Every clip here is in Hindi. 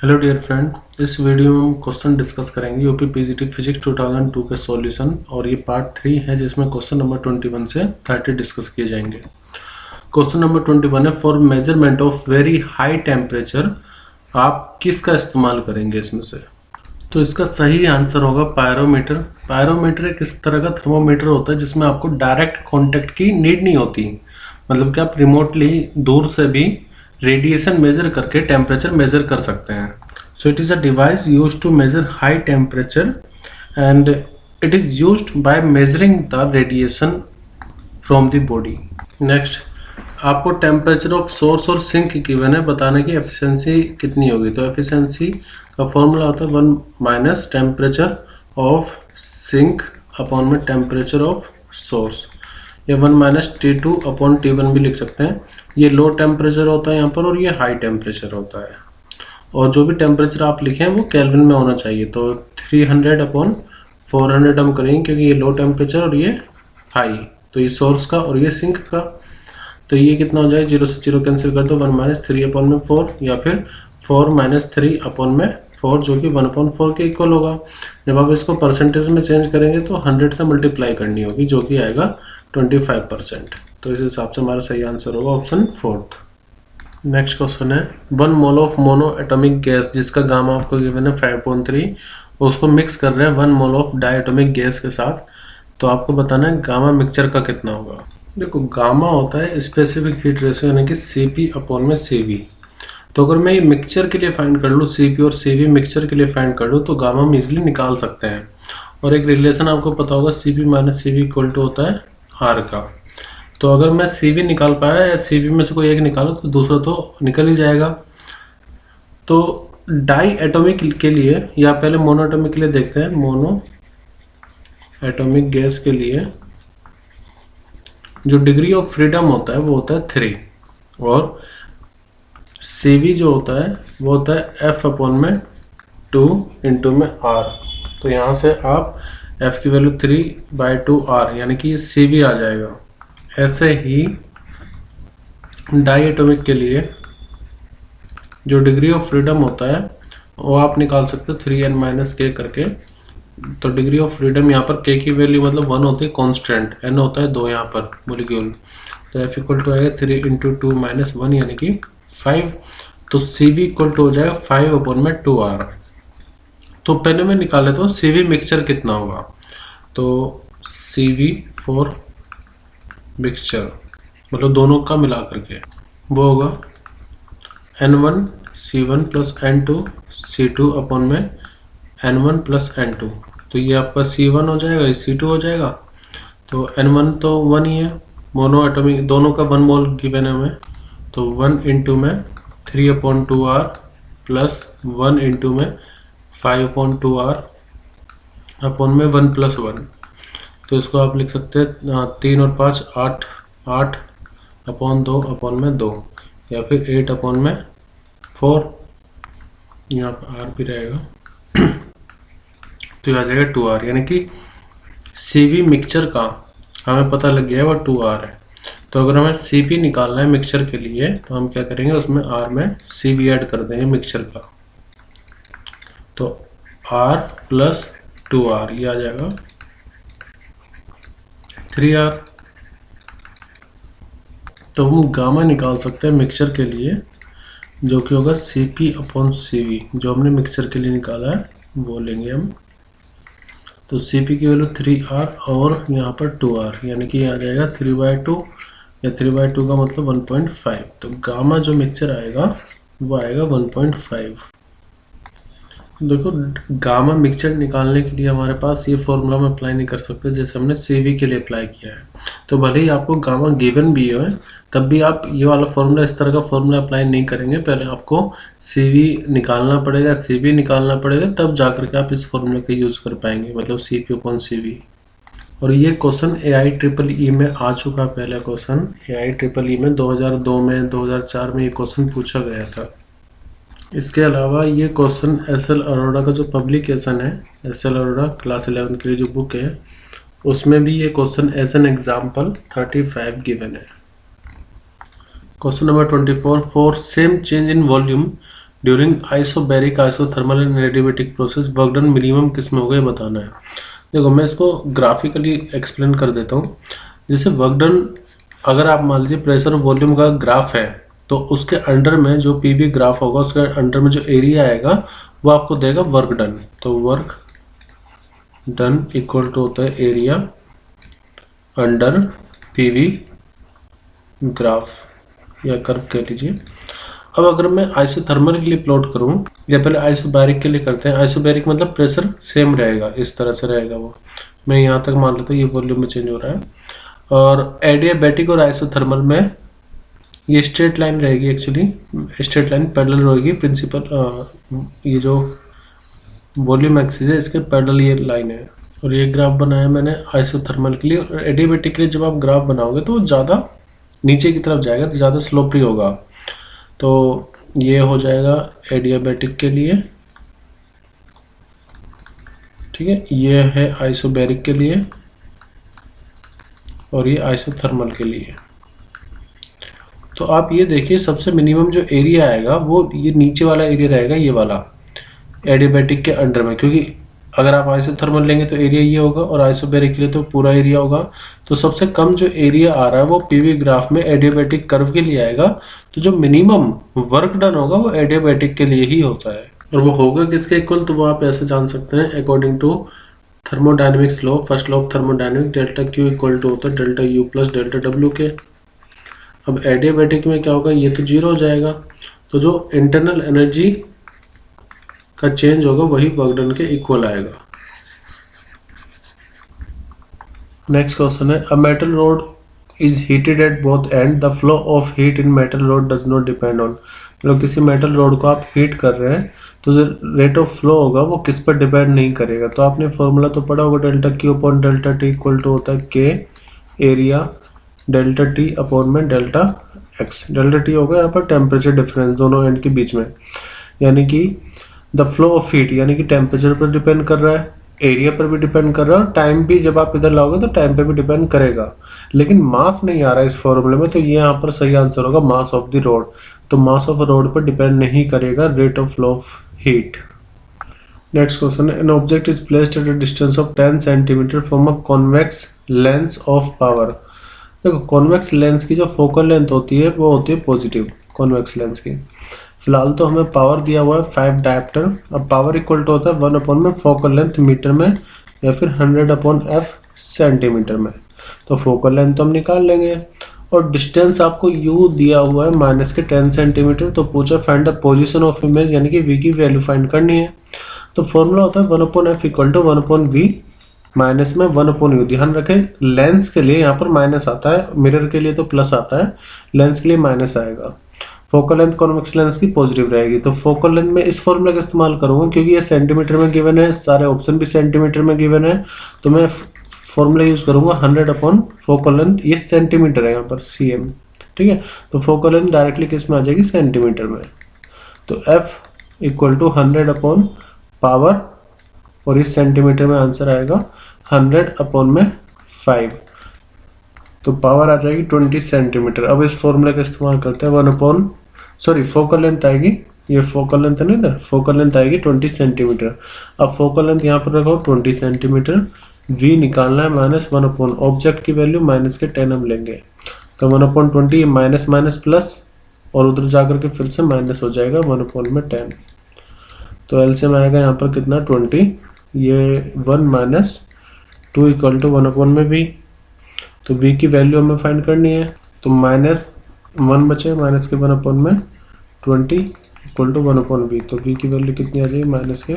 हेलो डियर फ्रेंड, इस वीडियो में हम क्वेश्चन डिस्कस करेंगे यूपी पीजीटी फिजिक्स 2002 के सॉल्यूशन और ये पार्ट 3 है जिसमें क्वेश्चन नंबर 21 से 30 डिस्कस किए जाएंगे। क्वेश्चन नंबर 21 है for measurement of very high temperature आप किसका इस्तेमाल करेंगे इसमें से। तो इसका सही आंसर होगा पायरोमीटर। पायरोमीटर एक इस तरह का थर्मोमीटर होता है जिसमें आपको डायरेक्ट कॉन्टेक्ट की नीड नहीं होती, मतलब कि आप रिमोटली दूर से भी रेडिएशन मेजर करके टेम्परेचर मेजर कर सकते हैं। So it is a device used to measure high temperature and it is used by measuring the radiation from the body. Next, आपको टेम्परेचर ऑफ सोर्स और सिंक गिवन है, बताने की एफिशिएंसी कितनी होगी। तो एफिशिएंसी का फॉर्मूला होता है 1 minus temperature of sink upon में टेम्परेचर ऑफ सोर्स, या 1 माइनस T2 अपॉन T1 भी लिख सकते हैं। ये लो टेम्परेचर होता है यहाँ पर और ये हाई टेम्परेचर होता है, और जो भी टेम्परेचर आप लिखें वो केल्विन में होना चाहिए। तो 300 अपॉन 400 हम करेंगे क्योंकि ये लो टेम्परेचर और ये हाई, तो ये सोर्स का और ये सिंक का। तो ये कितना हो जाए, 0 से 0 कैंसिल कर दो, 1 माइनस 3 अपॉन में 4, या फिर 4 माइनस 3 अपॉन में 4 जो कि 1/4 के इक्वल होगा। जब आप इसको परसेंटेज में चेंज करेंगे तो 100 से मल्टीप्लाई करनी होगी जो कि आएगा 25%। तो इस हिसाब से हमारा सही आंसर होगा ऑप्शन 4। नेक्स्ट क्वेश्चन है 1 mole of monoatomic gas जिसका गामा आपको गिवन है 5.3, उसको मिक्स कर रहे हैं 1 mole of diatomic gas के साथ। तो आपको बताना है गामा मिक्सचर का कितना होगा। देखो, गामा होता है स्पेसिफिक हीट रेशियो यानी कि Cp अपॉन में Cv। तो अगर मैं ये मिक्सचर के लिए फाइंड कर लूँ, Cp और Cv मिक्सचर के लिए फाइंड कर लूँ, तो गामा हम इजिली निकाल सकते हैं। और एक रिलेशन आपको पता होगा, Cp minus Cv equal to होता है R का। तो अगर मैं Cv निकाल पाया या Cv में से कोई एक निकालो तो दूसरा तो निकल ही जाएगा। तो डाई एटॉमिक के लिए या पहले मोनो एटॉमिक के लिए देखते हैं। मोनो एटॉमिक गैस के लिए जो डिग्री ऑफ फ्रीडम होता है वो होता है 3, और Cv जो होता है वो होता है F अपॉन में 2 इंटू में R। तो यहाँ से आप F की वैल्यू 3/2R यानी कि ये Cv आ जाएगा। ऐसे ही डाई एटॉमिक के लिए जो डिग्री ऑफ फ्रीडम होता है वो आप निकाल सकते हो 3n माइनस k करके। तो डिग्री ऑफ फ्रीडम यहाँ पर k की वैल्यू मतलब 1 होती है कांस्टेंट, n होता है 2 यहाँ पर मोलिक्यूल। तो F इक्वल टू आएगा 3 इंटू 2 माइनस 1 यानी कि 5। तो Cv इक्वल टू हो जाएगा 5 अपॉन में 2R। तो पहले मैं निकाल लेता हूँ Cv मिक्सचर कितना होगा। तो Cv फॉर मिक्सचर मतलब दोनों का मिला करके वो होगा N1 C1 plus N2 C2 upon में N1 प्लस N2। तो ये आपका C1 हो जाएगा, ये C2 हो जाएगा। तो N1 तो 1 ही है, मोनो एटॉमिक दोनों का 1 मोल गिवन है हमें। तो 1 इंटू में 3/2R प्लस 1 इंटू में 5/2R अपॉन में 1 प्लस 1। तो इसको आप लिख सकते हैं 3 और 5 8, 8 अपॉन 2 अपॉन में 2, या फिर 8 अपॉन में 4, यहाँ पर R भी रहेगा। तो आ जाएगा 2R, यानी कि Cv मिक्सचर का हमें पता लग गया है वो 2R है। तो अगर हमें Cp निकालना है मिक्सचर के लिए तो हम क्या करेंगे, उसमें R में Cv ऐड कर देंगे मिक्सचर का। तो R प्लस 2R ये आ जाएगा 3R। तो हम गामा निकाल सकते हैं मिक्सचर के लिए जो कि होगा Cp अपॉन Cv। जो हमने मिक्सचर के लिए निकाला है वो लेंगे हम। तो Cp की वैल्यू 3R और यहाँ पर 2R यानी कि आ जाएगा 3/2, या 3/2 का मतलब 1.5। तो गामा जो मिक्सचर आएगा वो आएगा 1.5। देखो, गामा मिक्सचर निकालने के लिए हमारे पास ये फॉर्मूला हम अप्लाई नहीं कर सकते जैसे हमने Cv के लिए अप्लाई किया है। तो भले ही आपको गामा गिवन भी है तब भी आप ये वाला फॉर्मूला, इस तरह का फॉर्मूला अप्लाई नहीं करेंगे। पहले आपको Cv निकालना पड़ेगा, Cv निकालना पड़ेगा, तब जाकर के आप इस फॉर्मूले का यूज़ कर पाएंगे, मतलब Cp अपॉन Cv। और ये क्वेश्चन AIEEE में आ चुका, पहला क्वेश्चन AIEEE में 2002 में 2004 में ये क्वेश्चन पूछा गया था। इसके अलावा ये क्वेश्चन SL अरोड़ा का जो पब्लिकेशन है, SL अरोड़ा क्लास 11 के लिए जो बुक है, उसमें भी ये question as an example 35 given है। Question number 24 for same change in volume during isobaric, isothermal and adiabatic process work done minimum किस में होगा ये बताना है। देखो मैं इसको ग्राफिकली एक्सप्लेन कर देता हूँ। जैसे वर्क डन, अगर आप मान लीजिए प्रेशर और वॉल्यूम का ग्राफ है, तो उसके अंडर में जो पीवी ग्राफ होगा उसके अंडर में जो एरिया आएगा वो आपको देगा वर्क डन। तो वर्क डन इक्वल टू होता है एरिया अंडर पीवी ग्राफ या कर्व कह लीजिए। अब अगर मैं आइसोथर्मल के लिए प्लॉट करूं, या पहले आइसोबैरिक के लिए करते हैं। आइसोबैरिक मतलब प्रेशर सेम रहेगा, इस तरह से रहेगा वो। मैं यहाँ तक मान लेता हूँ ये वॉल्यूम में चेंज हो रहा है। और एडियाबैटिक और आइसोथर्मल में ये स्ट्रेट लाइन रहेगी, एक्चुअली स्ट्रेट लाइन पैरेलल रहेगी। प्रिंसिपल ये जो वॉल्यूम एक्सिस है इसके पैरेलल ये लाइन है। और ये ग्राफ बनाया मैंने आइसोथर्मल के लिए। और एडियाबैटिक के लिए जब आप ग्राफ बनाओगे तो वो ज़्यादा नीचे की तरफ जाएगा, तो ज़्यादा स्लोपी होगा। तो ये हो जाएगा एडियाबैटिक के लिए, ठीक है। ये है आइसोबैरिक के लिए और ये आइसोथर्मल के लिए। तो आप ये देखिए सबसे मिनिमम जो एरिया आएगा वो ये नीचे वाला एरिया रहेगा, ये वाला एडियाबैटिक के अंडर में। क्योंकि अगर आप आइसोथर्मल लेंगे तो एरिया ये होगा और आइसोबैरिक के लिए तो पूरा एरिया होगा। तो सबसे कम जो एरिया आ रहा है वो पीवी ग्राफ में एडियाबैटिक कर्व के लिए आएगा। तो जो मिनिमम वर्क डन होगा वो एडियाबैटिक के लिए ही होता है। और वो होगा किसके इक्वल, तो वो आप ऐसे जान सकते हैं according to thermodynamics law, first law of thermodynamic, delta Q equal to होता है delta U plus delta W के। अब एडियाबैटिक में क्या होगा, ये तो जीरो हो जाएगा। तो जो इंटरनल एनर्जी का चेंज होगा वही वर्क डन के इक्वल आएगा। नेक्स्ट क्वेश्चन है, a metal road is heated at both and, the flow of heat in metal road does not depend on. मतलब किसी मेटल रोड को आप हीट कर रहे हैं तो जो रेट ऑफ फ्लो होगा वो किस पर डिपेंड नहीं करेगा। तो आपने फॉर्मूला तो पढ़ा होगा, delta Q upon delta T equal to होता है K area delta T upon में डेल्टा एक्स। डेल्टा टी होगा यहाँ पर टेम्परेचर डिफरेंस दोनों एंड के बीच में, यानी कि द फ्लो ऑफ हीट यानी कि टेम्परेचर पर डिपेंड कर रहा है, एरिया पर भी डिपेंड कर रहा है, और टाइम भी जब आप इधर लाओगे तो टाइम पे भी डिपेंड करेगा। लेकिन मास नहीं आ रहा है इस फॉर्मूले में, तो ये यहाँ पर सही आंसर होगा मास ऑफ द रोड। तो मास ऑफ रोड पर डिपेंड नहीं करेगा rate of flow of heat. Next question है, an object is placed at a distance of 10 centimetre from a convex lens of power. देखो कॉन्वेक्स लेंस की जो फोकल लेंथ होती है वो होती है पॉजिटिव, कॉन्वेक्स लेंस की। फिलहाल तो हमें पावर दिया हुआ है 5 डायप्टर। अब पावर इक्वल टू होता है 1 अपॉन में फोकल लेंथ मीटर में या फिर 100 अपॉन एफ सेंटीमीटर में। तो फोकल लेंथ तो हम निकाल लेंगे। और डिस्टेंस आपको यू दिया हुआ है माइनस के 10 सेंटीमीटर। तो पूछा find the position of image, यानी कि वी की वैल्यू फाइंड करनी है। तो फॉर्मूला होता है 1 upon F equal to 1 upon V minus में 1 अपॉन यू। ध्यान रखें लेंस के लिए यहाँ पर माइनस आता है, मिरर के लिए तो प्लस आता है, लेंस के लिए माइनस आएगा। फोकल लेंथ कॉन्वेक्स लेंस की पॉजिटिव रहेगी। तो फोकल लेंथ में इस फॉर्मूला का इस्तेमाल करूंगा क्योंकि ये सेंटीमीटर में गिवन है, सारे ऑप्शन भी सेंटीमीटर में गिवन है। तो मैं फॉर्मूला यूज करूंगा 100 अपॉन फोकल लेंथ, ये सेंटीमीटर है यहाँ पर cm, ठीक है। तो फोकल लेंथ डायरेक्टली किस में आ जाएगी, सेंटीमीटर में। तो f equal to 100 upon power, और इस सेंटीमीटर में आंसर आएगा 100 अपॉन में 5। तो पावर आ जाएगी 20 सेंटीमीटर। अब इस फॉर्मूला का इस्तेमाल करते हैं 1 अपॉन फोकल लेंथ आएगी, ये फोकल लेंथ है ना इधर, फोकल लेंथ आएगी 20 सेंटीमीटर। अब फोकल लेंथ यहाँ पर रखो 20 सेंटीमीटर, v निकालना है माइनस 1 अपॉन ऑब्जेक्ट की वैल्यू माइनस के 10 हम लेंगे। तो 1 अपॉन 20 माइनस माइनस प्लस, और उधर जाकर के फिर से माइनस हो जाएगा 1 अपॉन में 10। तो एलसीएम आएगा यहाँ पर कितना 20, ये 1 माइनस 2 इक्वल टू 1 अपॉन में v। तो v की वैल्यू हमें फाइंड करनी है। तो माइनस 1 बचे, माइनस के 1 अपॉन में 20 इक्वल टू 1 अपॉन v। तो v की वैल्यू कितनी आ जाएगी, माइनस के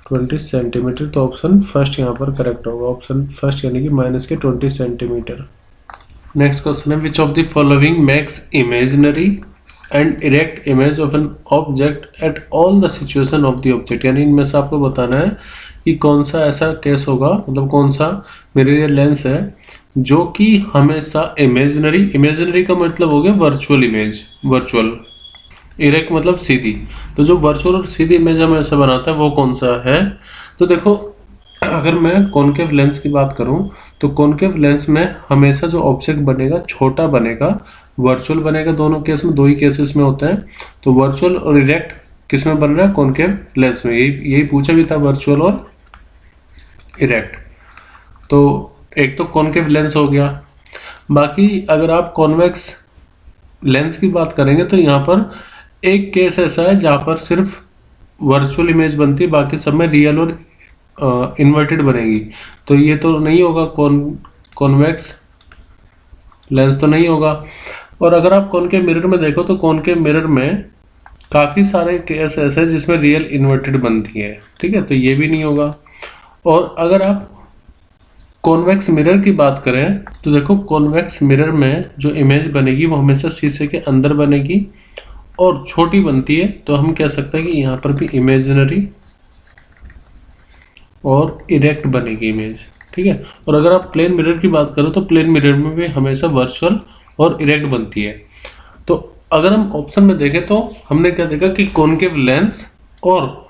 20 सेंटीमीटर। तो ऑप्शन फर्स्ट यहाँ पर करेक्ट होगा, ऑप्शन फर्स्ट यानी कि माइनस के 20 सेंटीमीटर। नेक्स्ट क्वेश्चन है, which of the following makes imaginary and erect image of an object at all the situation of the object. यानी इनमें से आपको बताना है कि कौन सा ऐसा केस होगा, मतलब कौन सा मिरर लेंस है जो कि हमेशा इमेजिनरी का मतलब हो गया वर्चुअल इमेज, वर्चुअल, इरेक्ट मतलब सीधी। तो जो वर्चुअल और सीधी इमेज हमें ऐसा बनाता है वो कौन सा है। तो देखो अगर मैं कॉनकेव लेंस की बात करूं तो कॉनकेव लेंस में हमेशा जो ऑब्जेक्ट बनेगा छोटा बनेगा, वर्चुअल बनेगा। दोनों केस में, दो ही केसेस में होता है। तो वर्चुअल और इरेक्ट किस में बन रहा है, कॉनकेव लेंस में। यही पूछा भी था, वर्चुअल और इरेक्ट। तो एक तो कॉनकेव लेंस हो गया। बाकी अगर आप कॉन्वेक्स लेंस की बात करेंगे तो यहाँ पर एक केस ऐसा है जहाँ पर सिर्फ वर्चुअल इमेज बनती है, बाकी सब में रियल और इन्वर्टेड बनेगी। तो ये तो नहीं होगा, कॉन्वेक्स लेंस तो नहीं होगा। और अगर आप कॉनकेव मिरर में देखो तो कॉनकेव मिरर में काफ़ी सारे केस ऐसे हैं जिसमें रियल इन्वर्टेड बनती है, ठीक है, तो ये भी नहीं होगा। और अगर आप कॉन्वेक्स मिरर की बात करें तो देखो कॉन्वेक्स मिरर में जो इमेज बनेगी वो हमेशा शीशे के अंदर बनेगी और छोटी बनती है, तो हम कह सकते हैं कि यहाँ पर भी इमेजिनरी और इरेक्ट बनेगी इमेज, ठीक है। और अगर आप प्लेन मिरर की बात करो तो प्लेन मिरर में भी हमेशा वर्चुअल और इरेक्ट बनती है। तो अगर हम ऑप्शन में देखें तो हमने क्या देखा कि कॉनकेव लेंस और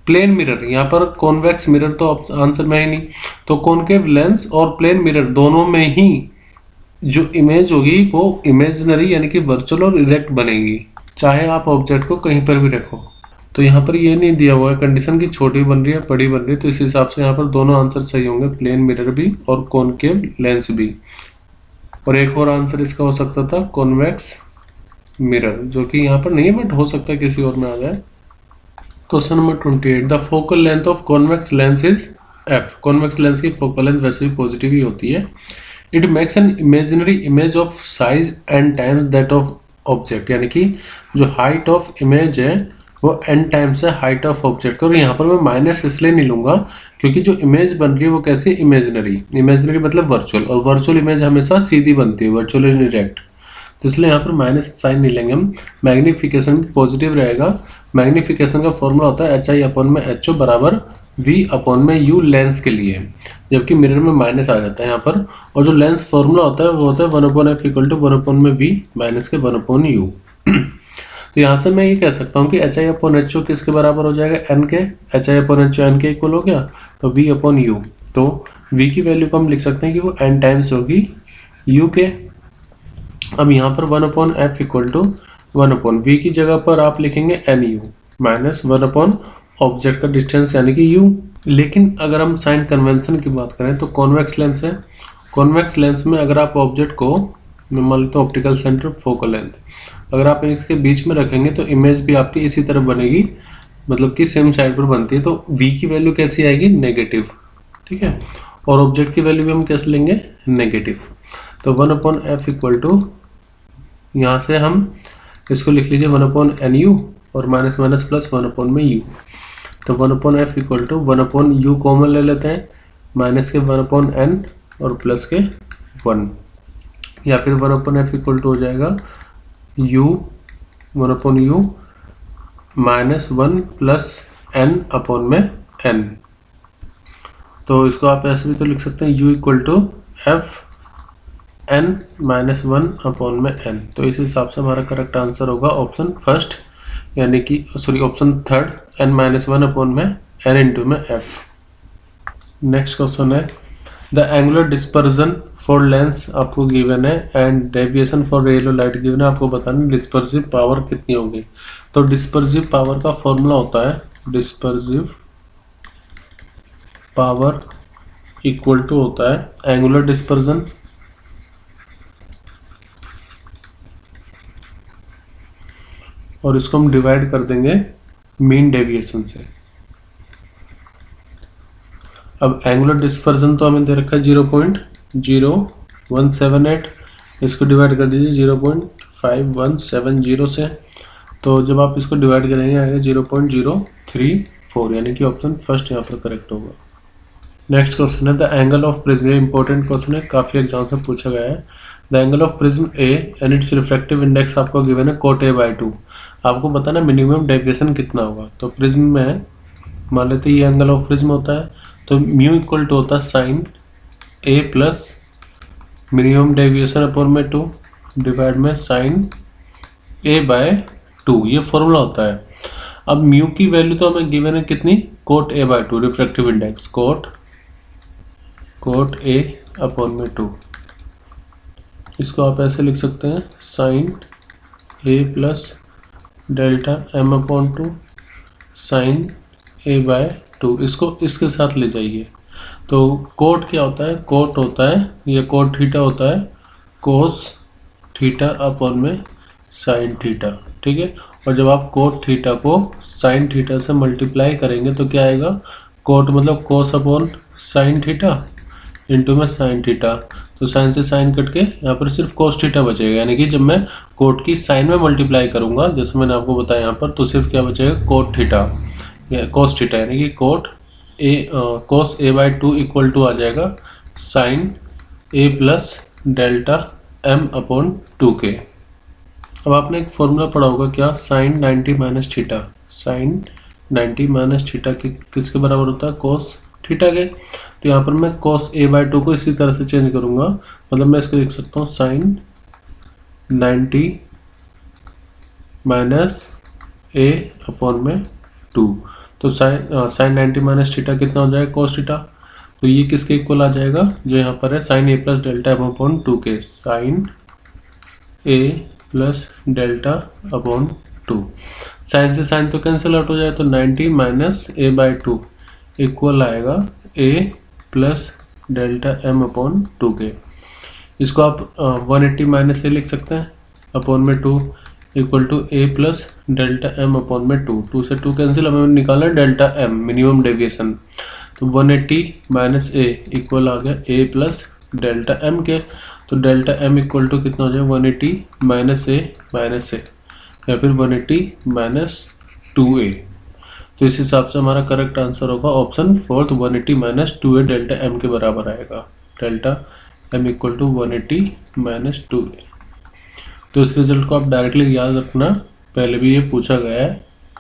प्लेन मिरर, यहाँ पर कॉन्वेक्स मिरर तो आंसर में ही नहीं, तो कॉनकेव लेंस और प्लेन मिरर दोनों में ही जो इमेज होगी वो इमेजिनरी यानी कि वर्चुअल और इरेक्ट बनेगी, चाहे आप ऑब्जेक्ट को कहीं पर भी रखो। तो यहाँ पर ये नहीं दिया हुआ है कंडीशन की छोटी बन रही है बड़ी बन रही है, तो इस हिसाब से यहाँ पर दोनों आंसर सही होंगे, प्लेन मिरर भी और कॉनकेव लेंस भी। और एक और आंसर इसका हो सकता था कॉन्वेक्स मिरर, जो कि यहाँ पर नहीं है बट हो सकता है किसी और में आ जाए। Question number 28, the focal length of convex lens is F. Convex lens की फोकल लेंथ वैसे भी पॉजिटिव ही होती है। It makes an imaginary image of size and times that of object, यानी कि जो हाइट ऑफ इमेज है वो n टाइम्स है हाइट ऑफ ऑब्जेक्ट। और यहाँ पर मैं माइनस इसलिए नहीं लूंगा क्योंकि जो इमेज बन रही है वो कैसी, इमेजिनरी मतलब वर्चुअल, और वर्चुअल इमेज हमेशा सीधी बनती है, वर्चुअल इनडायरेक्ट, तो इसलिए यहाँ पर माइनस साइन नहीं लेंगे हम। मैग्निफिकेशन भी पॉजिटिव रहेगा। मैग्निफिकेशन का फॉर्मूला होता है HI अपॉन में HO बराबर V अपॉन में U लेंस के लिए, जबकि मिरर में माइनस आ जाता है यहाँ पर। और जो लेंस फॉर्मूला होता है वो होता है 1/f इक्वल टू 1/में V माइनस के 1/U। तो यहाँ से मैं ये कह सकता हूँ कि HI अपॉन HO किसके बराबर हो जाएगा, n के। HI अपॉन HO n के इक्वल हो गया, तो V अपॉन U। तो V की वैल्यू को हम लिख सकते हैं कि वो n टाइम्स होगी U के। अब यहाँ पर 1/f इक्वल टू 1/v की जगह पर आप लिखेंगे NU माइनस 1/ ऑब्जेक्ट का डिस्टेंस यानी कि U। लेकिन अगर हम साइन कन्वेंशन की बात करें तो कॉन्वेक्स लेंस है, कॉन्वेक्स लेंस में अगर आप ऑब्जेक्ट को, मैं मान लेता हूँ ऑप्टिकल सेंटर फोकल लेंथ, अगर आप इसके बीच में रखेंगे तो इमेज भी आपकी इसी तरह बनेगी, मतलब कि सेम साइड पर बनती है। तो V की वैल्यू कैसी आएगी, नेगेटिव, ठीक है। और ऑब्जेक्ट की वैल्यू भी हम कैसे लेंगे, नेगेटिव। तो 1/f इक्वल टू, यहाँ से हम इसको लिख लीजिए 1/nu और माइनस माइनस प्लस 1/u। तो 1/f equal to 1/u common ले लेते हैं, माइनस के 1/n और प्लस के 1, या फिर 1/f इक्वल टू हो जाएगा u 1/u minus 1 plus n upon में n। तो इसको आप ऐसे भी तो लिख सकते हैं u equal to f n minus 1 upon में n। तो इस हिसाब से हमारा करेक्ट आंसर होगा ऑप्शन फर्स्ट, यानी कि sorry option third, n minus 1 upon में n इंटू में f। नेक्स्ट क्वेश्चन है, the angular dispersion for lens आपको गिवन है and deviation for yellow light given है, आपको बताना डिस्पर्सिव पावर कितनी होगी। तो डिस्पर्सिव पावर का फॉर्मूला होता है, डिस्पर्सिव पावर इक्वल टू होता है एंगुलर डिस्पर्जन और इसको हम डिवाइड कर देंगे मीन डेविएशन से। अब एंगुलर डिस्पर्जन तो हमें दे रखा है 0.0178, इसको डिवाइड कर दीजिए 0.5170 से। तो जब आप इसको डिवाइड करेंगे आएगा 0.034, यानी कि ऑप्शन फर्स्ट यहाँ पर करेक्ट होगा। नेक्स्ट क्वेश्चन है, द एंगल ऑफ प्रिज्म, ये इंपॉर्टेंट क्वेश्चन है, काफ़ी एग्जाम में पूछा गया है। The angle of prism A and it's refractive index आपको गिवन है cot A/2। आपको बताना मिनिमम डेविएशन कितना होगा। तो प्रिज्म में मान लेते ये एंगल ऑफ प्रिज्म होता है, तो म्यू इक्वल टू होता है sine A plus minimum deviation upon में 2 डिवाइड में साइन A/2, ये फॉर्मूला होता है। अब म्यू की वैल्यू तो हमें गिवन है कितनी, cot A/2 refractive index, cot A upon में 2। इसको आप ऐसे लिख सकते हैं sine A plus delta M upon 2 sine A by 2, इसको इसके साथ ले जाइए। तो कोट क्या होता है, कोट होता है, ये कोट थीटा होता है कोस थीटा अपॉन में साइन थीटा, ठीक है। और जब आप कोट थीटा को साइन थीटा से मल्टीप्लाई करेंगे तो क्या आएगा, कोट मतलब कोस अपॉन साइन थीटा इंटू में साइन थीटा। तो साइन से साइन कट के यहाँ पर सिर्फ कोस थीटा बचेगा, यानी कि जब मैं कोट की साइन में मल्टीप्लाई करूंगा जैसे मैंने आपको बताया यहाँ पर, तो सिर्फ क्या बचेगा, कोट थीटा या कोस थीटा, यानी कि cos A by 2 equal to आ जाएगा sine A plus delta M upon 2k। अब आपने एक फॉर्मूला पढ़ा होगा क्या, sine 90 minus theta, sine 90 minus theta किसके बराबर होता है, कोस थीटा के। तो यहाँ पर मैं कोस ए बाय 2 को इसी तरह से चेंज करूंगा, मतलब मैं इसको लिख सकता हूँ साइन 90 माइनस ए अपॉन में 2। तो साइन 90 माइनस थीटा कितना हो जाएगा, कोस थीटा। तो ये किसके इक्वल आ जाएगा, जो यहाँ पर है sine A plus delta M upon 2k, sine A plus delta upon 2। Sine से साइन तो कैंसिल आउट हो जाए, तो 90 माइनस ए बाय 2 इक्वल आएगा A plus delta M upon 2k। इसको आप 180 माइनस ए लिख सकते हैं अपॉन में 2 equal to A plus delta M upon में 2 से 2 कैंसिल, हमें निकालना है डेल्टा एम मिनिमम डेविएशन। तो 180 माइनस ए इक्वल आ गया ए प्लस डेल्टा एम के। तो डेल्टा एम इक्वल टू कितना हो जाए, 180 माइनस ए या फिर 180 माइनस 2a। तो इस हिसाब से हमारा करेक्ट आंसर होगा option fourth, 180 minus 2a delta M के बराबर आएगा, delta M equal to 180 minus 2a। तो इस रिजल्ट को आप डायरेक्टली याद रखना, पहले भी ये पूछा गया है।